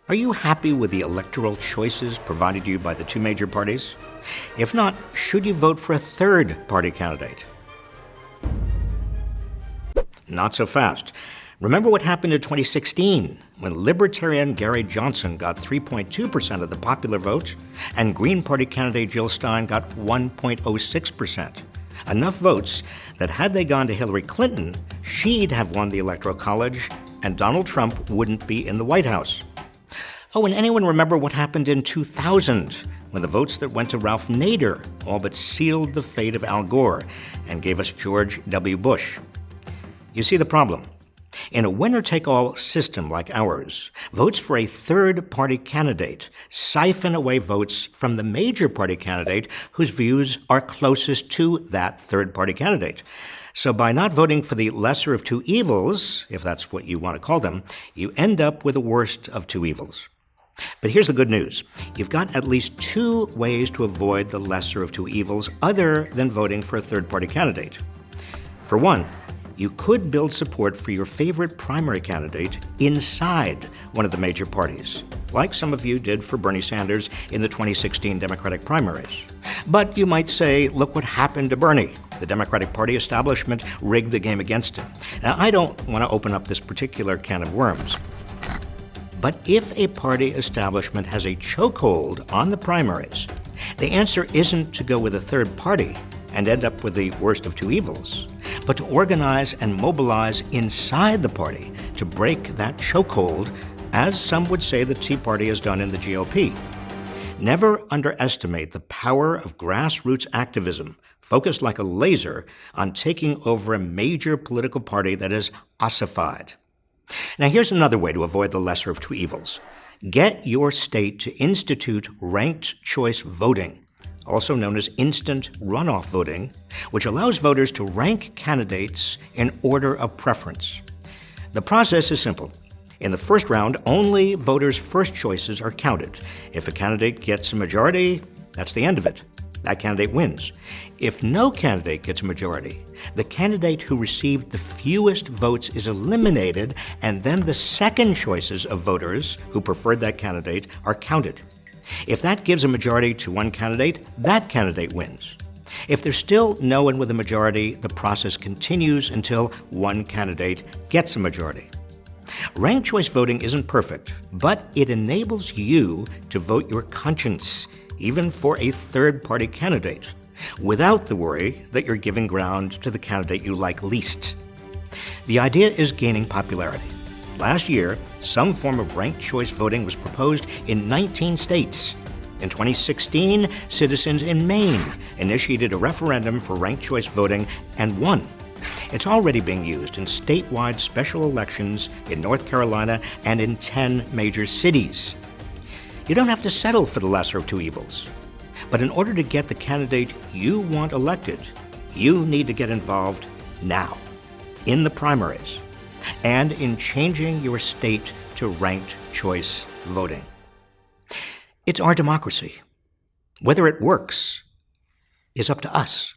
Are you happy with the electoral choices provided to you by the two major parties? If not, should you vote for a third party candidate? Not so fast. Remember what happened in 2016 when Libertarian Gary Johnson got 3.2% of the popular vote and Green Party candidate Jill Stein got 1.06%. Enough votes that had they gone to Hillary Clinton, she'd have won the Electoral College and Donald Trump wouldn't be in the White House. Oh, and anyone remember what happened in 2000 when the votes that went to Ralph Nader all but sealed the fate of Al Gore and gave us George W. Bush? You see the problem. In a winner-take-all system like ours, votes for a third-party candidate siphon away votes from the major party candidate whose views are closest to that third-party candidate. So by not voting for the lesser of two evils, if that's what you want to call them, you end up with the worst of two evils. But here's the good news. You've got at least two ways to avoid the lesser of two evils other than voting for a third-party candidate. For one, you could build support for your favorite primary candidate inside one of the major parties, like some of you did for Bernie Sanders in the 2016 Democratic primaries. But you might say, look what happened to Bernie. The Democratic Party establishment rigged the game against him. Now, I don't want to open up this particular can of worms. But if a party establishment has a chokehold on the primaries, the answer isn't to go with a third party and end up with the worst of two evils, but to organize and mobilize inside the party to break that chokehold, as some would say the Tea Party has done in the GOP. Never underestimate the power of grassroots activism focused like a laser on taking over a major political party that is ossified. Now, here's another way to avoid the lesser of two evils. Get your state to institute ranked choice voting, also known as instant runoff voting, which allows voters to rank candidates in order of preference. The process is simple. In the first round, only voters' first choices are counted. If a candidate gets a majority, that's the end of it. That candidate wins. If no candidate gets a majority, the candidate who received the fewest votes is eliminated, and then the second choices of voters who preferred that candidate are counted. If that gives a majority to one candidate, that candidate wins. If there's still no one with a majority, the process continues until one candidate gets a majority. Ranked choice voting isn't perfect, but it enables you to vote your conscience, even for a third-party candidate, without the worry that you're giving ground to the candidate you like least. The idea is gaining popularity. Last year, some form of ranked choice voting was proposed in 19 states. In 2016, citizens in Maine initiated a referendum for ranked choice voting and won. It's already being used in statewide special elections in North Carolina and in 10 major cities. You don't have to settle for the lesser of two evils. But in order to get the candidate you want elected, you need to get involved now, in the primaries, and in changing your state to ranked choice voting. It's our democracy. Whether it works is up to us.